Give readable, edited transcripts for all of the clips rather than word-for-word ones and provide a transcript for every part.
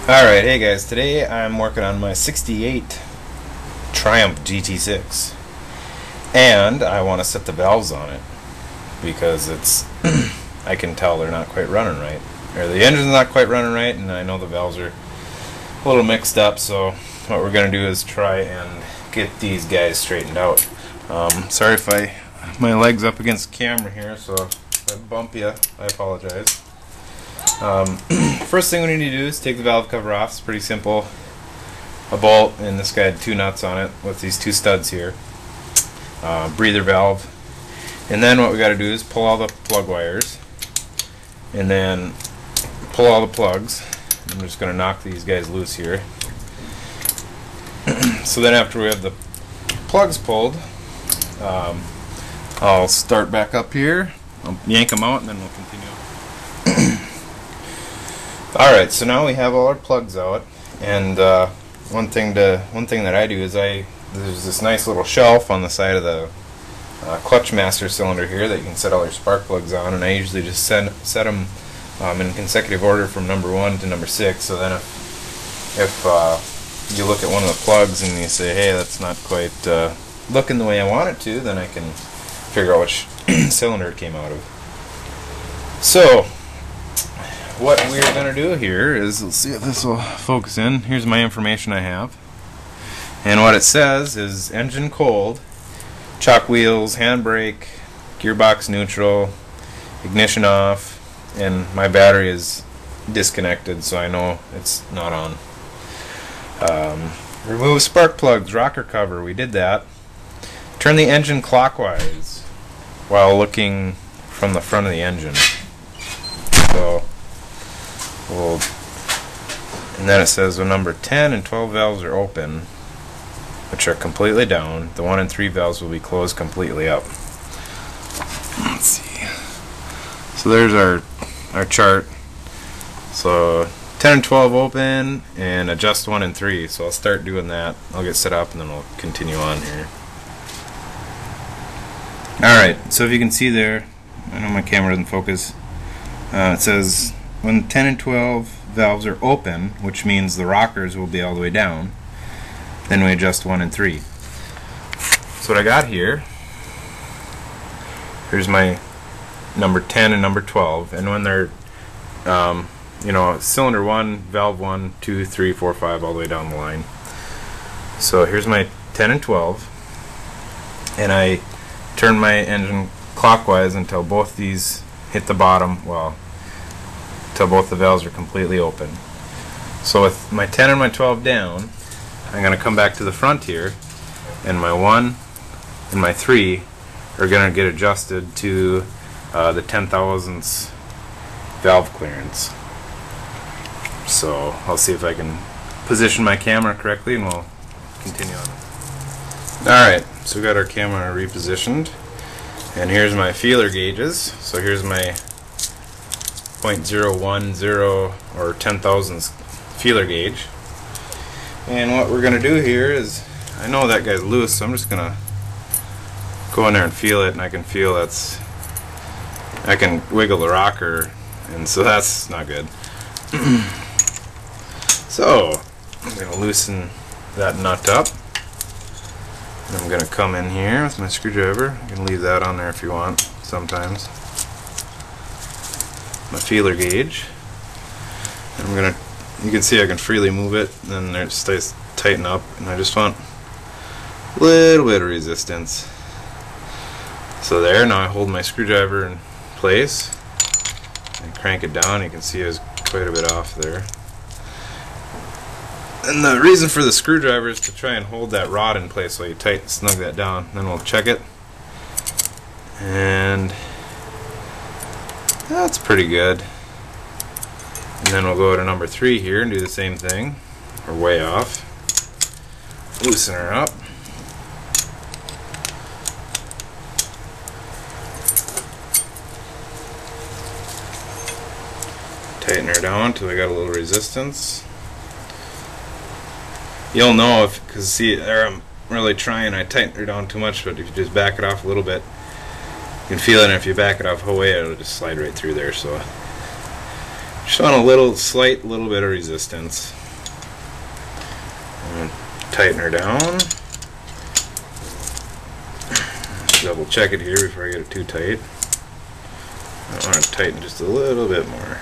Alright, hey guys, today I'm working on my 68 Triumph GT6 and I want to set the valves on it because it's I can tell they're not quite running right, or the engine's not quite running right, and I know the valves are a little mixed up. So what we're going to do is try and get these guys straightened out. Sorry if my leg's up against the camera here, so if I bump you, I apologize. First thing we need to do is take the valve cover off. It's pretty simple. A bolt, and this guy had two nuts on it with these two studs here. Breather valve. And then what we got to do is pull all the plug wires and then pull all the plugs. I'm just going to knock these guys loose here. So then after we have the plugs pulled, I'll start back up here. I'll yank them out and then we'll continue. Alright, so now we have all our plugs out, and one thing that I do is there's this nice little shelf on the side of the clutch master cylinder here that you can set all your spark plugs on, and I usually just set them in consecutive order from number 1 to number 6. So then if you look at one of the plugs and you say, hey, that's not quite looking the way I want it to, then I can figure out which cylinder it came out of. So what we're going to do here is, let's see if this will focus in. Here's my information I have. And what it says is engine cold, chock wheels, handbrake, gearbox neutral, ignition off, and my battery is disconnected, so I know it's not on. Remove spark plugs, rocker cover, we did that. Turn the engine clockwise while looking from the front of the engine. So and then it says when number 10 and 12 valves are open, which are completely down, the 1 and 3 valves will be closed completely up. Let's see. So there's our chart. So 10 and 12 open and adjust 1 and 3. So I'll start doing that. I'll get set up and then we'll continue on here. Alright, so if you can see there, I know my camera doesn't focus, it says when 10 and 12 valves are open, which means the rockers will be all the way down, then we adjust 1 and 3. So what I got here, here's my number 10 and number 12, and when they're cylinder 1, valve 1, 2, 3, 4, 5, all the way down the line. So here's my 10 and 12, and I turn my engine clockwise until both these hit the bottom, until both the valves are completely open. So with my 10 and my 12 down, I'm going to come back to the front here, and my 1 and my 3 are going to get adjusted to the 10,000ths valve clearance. So I'll see if I can position my camera correctly and we'll continue on. Alright, so we got our camera repositioned, and here's my feeler gauges. So here's my 0.010 or 10,000ths feeler gauge. And what we're going to do here is, I know that guy's loose, so I'm just going to go in there and feel it, and I can feel I can wiggle the rocker, and so that's not good. So I'm going to loosen that nut up. And I'm going to come in here with my screwdriver. You can leave that on there if you want sometimes. My feeler gauge. And you can see I can freely move it, and then it stays tighten up, and I just want a little bit of resistance. So there, now I hold my screwdriver in place and crank it down. You can see I was quite a bit off there. And the reason for the screwdriver is to try and hold that rod in place while you snug that down. Then we'll check it, and that's pretty good. And then we'll go to number 3 here and do the same thing. We're way off. Loosen her up. Tighten her down until we got a little resistance. You'll know because see, there I'm really trying. I tightened her down too much, but if you just back it off a little bit, you can feel it, and if you back it off whole way, it'll just slide right through there. So Just want a slight little bit of resistance. I'm gonna tighten her down. Double check it here before I get it too tight. I want to tighten just a little bit more.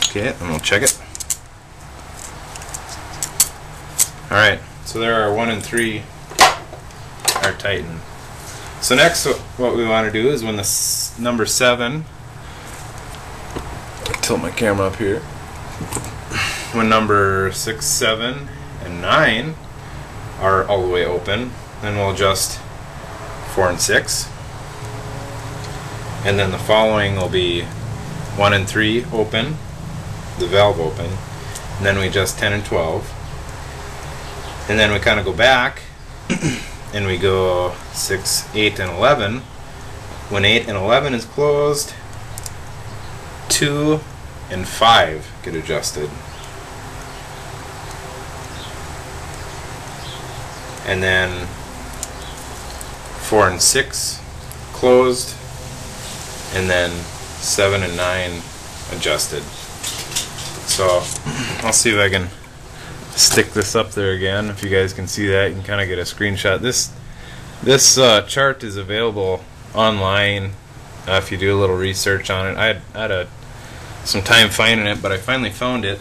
Okay, and we'll check it. Alright, so there are 1 and 3 are tightened. So next what we want to do is when the number 7, tilt my camera up here, when number 6, 7, and 9 are all the way open, then we'll adjust 4 and 6. And then the following will be 1 and 3 open, the valve open, and then we adjust 10 and 12. And then we kind of go back and we go 6, 8, and 11. When 8 and 11 is closed, 2 and 5 get adjusted. And then 4 and 6 closed, and then 7 and 9 adjusted. So I'll see if I can stick this up there again. If you guys can see that, you can kind of get a screenshot. This chart is available online if you do a little research on it. I had some time finding it, but I finally found it.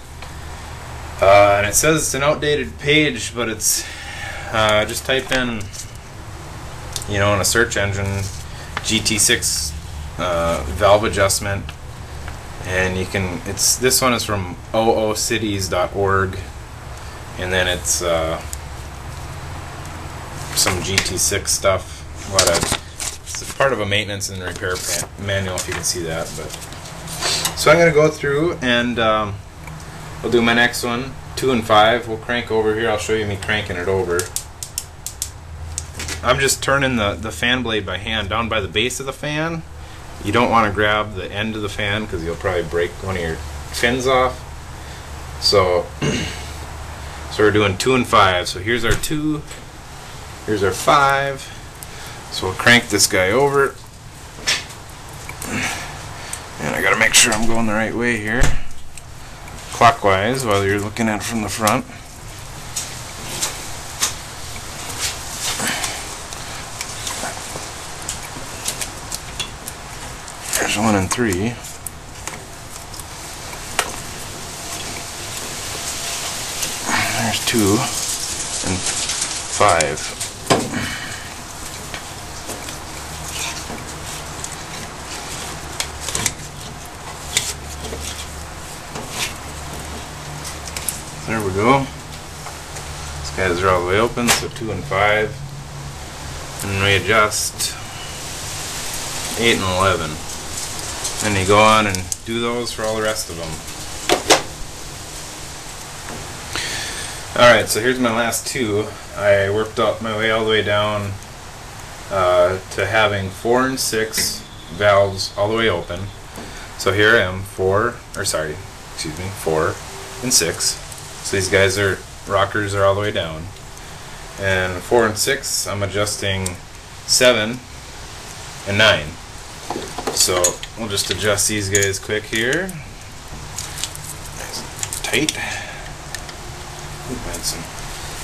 And it says it's an outdated page, but it's just type in, you know, in a search engine, GT6 valve adjustment, and you can. This one is from oocities.org, and then it's some GT6 stuff. It's part of a maintenance and repair manual, if you can see that. But so I'm going to go through and we'll do my next one, 2 and 5. We'll crank over here. I'll show you me cranking it over. I'm just turning the fan blade by hand down by the base of the fan. You don't want to grab the end of the fan because you'll probably break one of your fins off. So we're doing 2 and 5. So here's our 2, here's our 5. So we'll crank this guy over. And I gotta make sure I'm going the right way here. Clockwise while you're looking at it from the front. There's 1 and 3. There's 2 and 5. There we go. These guys are all the way open, so 2 and 5. And we adjust 8 and 11. Then you go on and do those for all the rest of them. Alright, so here's my last 2. I worked up my way all the way down to having 4 and 6 valves all the way open. So here I am, 4 and 6. So these guys are, rockers are all the way down. And 4 and 6, I'm adjusting 7 and 9. So we'll just adjust these guys quick here. Nice, tight. Ooh, I had some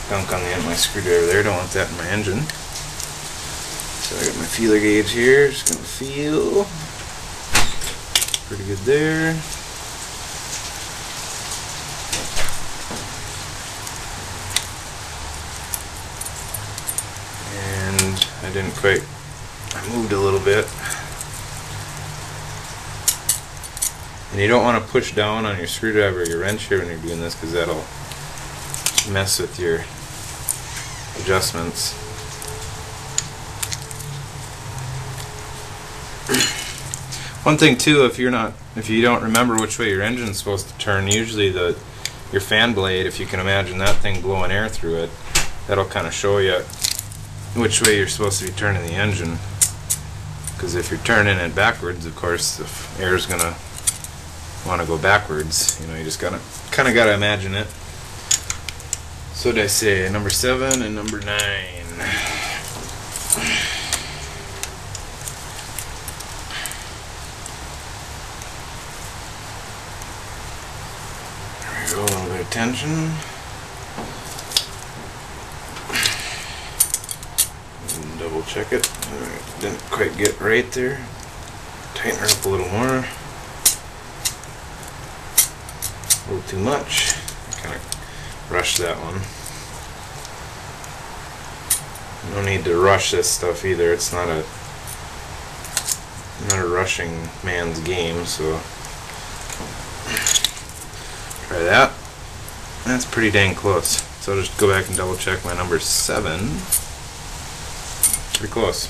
gunk on the end of my screwdriver there. Don't want that in my engine. So I got my feeler gauge here. Just gonna feel. Pretty good there. And I didn't quite. I moved a little bit. And you don't want to push down on your screwdriver or your wrench here when you're doing this, because that'll mess with your adjustments. One thing too, if you don't remember which way your engine's supposed to turn, usually your fan blade, if you can imagine that thing blowing air through it, that'll kind of show you which way you're supposed to be turning the engine. Because if you're turning it backwards, of course, the air's gonna want to go backwards. You know, you just kind of gotta imagine it. So what did I say? Number 7 and number 9. Draw a little bit of tension. And double check it. Alright, didn't quite get right there. Tighten her up a little more. A little too much. Kind of rushed that one. No need to rush this stuff either. It's not a rushing man's game, so try that. That's pretty dang close. So I'll just go back and double check my number 7. Pretty close.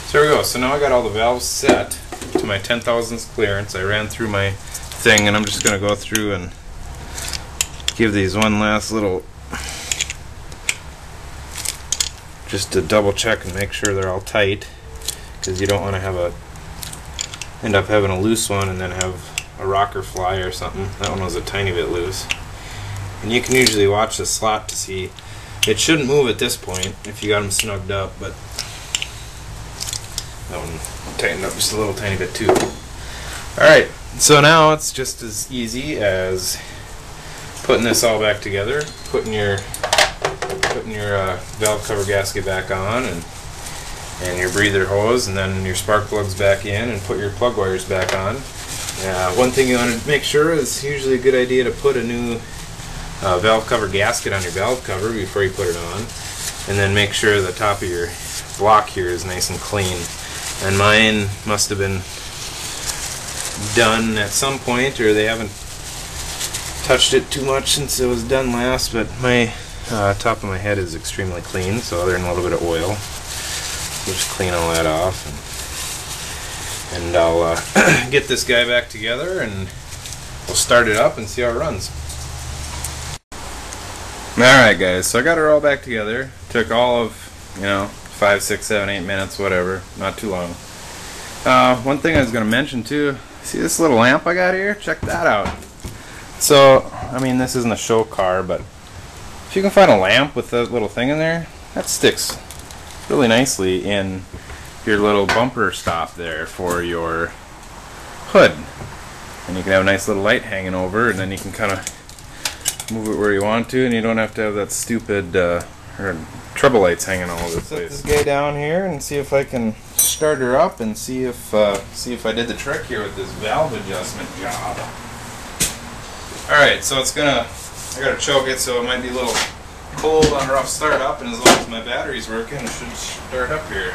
So there we go. So now I got all the valves set to my 10 thousandths clearance. I ran through my thing, and I'm just going to go through and give these one last little, just to double check and make sure they're all tight, because you don't want to end up having a loose one and then have a rocker fly or something. That one was a tiny bit loose. And you can usually watch the slot to see. It shouldn't move at this point if you got them snugged up, but that one tightened up just a little tiny bit too. Alright, so now it's just as easy as putting this all back together, putting your valve cover gasket back on, and your breather hose, and then your spark plugs back in, and put your plug wires back on. One thing you want to make sure is usually a good idea to put a new valve cover gasket on your valve cover before you put it on, and then make sure the top of your block here is nice and clean. And mine must have been done at some point, or they haven't touched it too much since it was done last, but my top of my head is extremely clean, so other than a little bit of oil, we'll just clean all that off, and I'll get this guy back together, and we'll start it up and see how it runs. Alright guys, so I got her all back together. Took all of, 5, 6, 7, 8 minutes, whatever, not too long. One thing I was going to mention too, see this little lamp I got here? Check that out. So, I mean, this isn't a show car, but if you can find a lamp with that little thing in there, that sticks really nicely in your little bumper stop there for your hood. And you can have a nice little light hanging over, and then you can kind of move it where you want to, and you don't have to have that stupid trouble lights hanging all over the place. Set this guy down here and see if I can start her up, and see if I did the trick here with this valve adjustment job. Alright, so I gotta choke it, so it might be a little cold on a rough start up, and as long as my battery's working, it should start up here.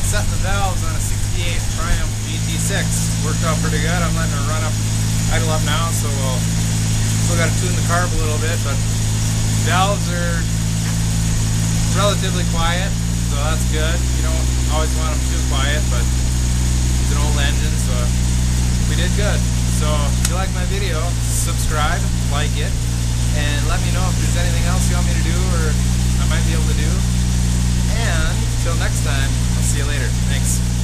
Setting the valves on a 68 Triumph GT6 worked out pretty good. I'm letting her run up, idle up now, so we'll still got to tune the carb a little bit, but valves are relatively quiet, so that's good. You don't always want them too quiet, but it's an old engine, so we did good. So if you like my video, subscribe, like it, and let me know if there's anything else you want me to do or I might be able to do. And until next time, I'll see you later. Thanks.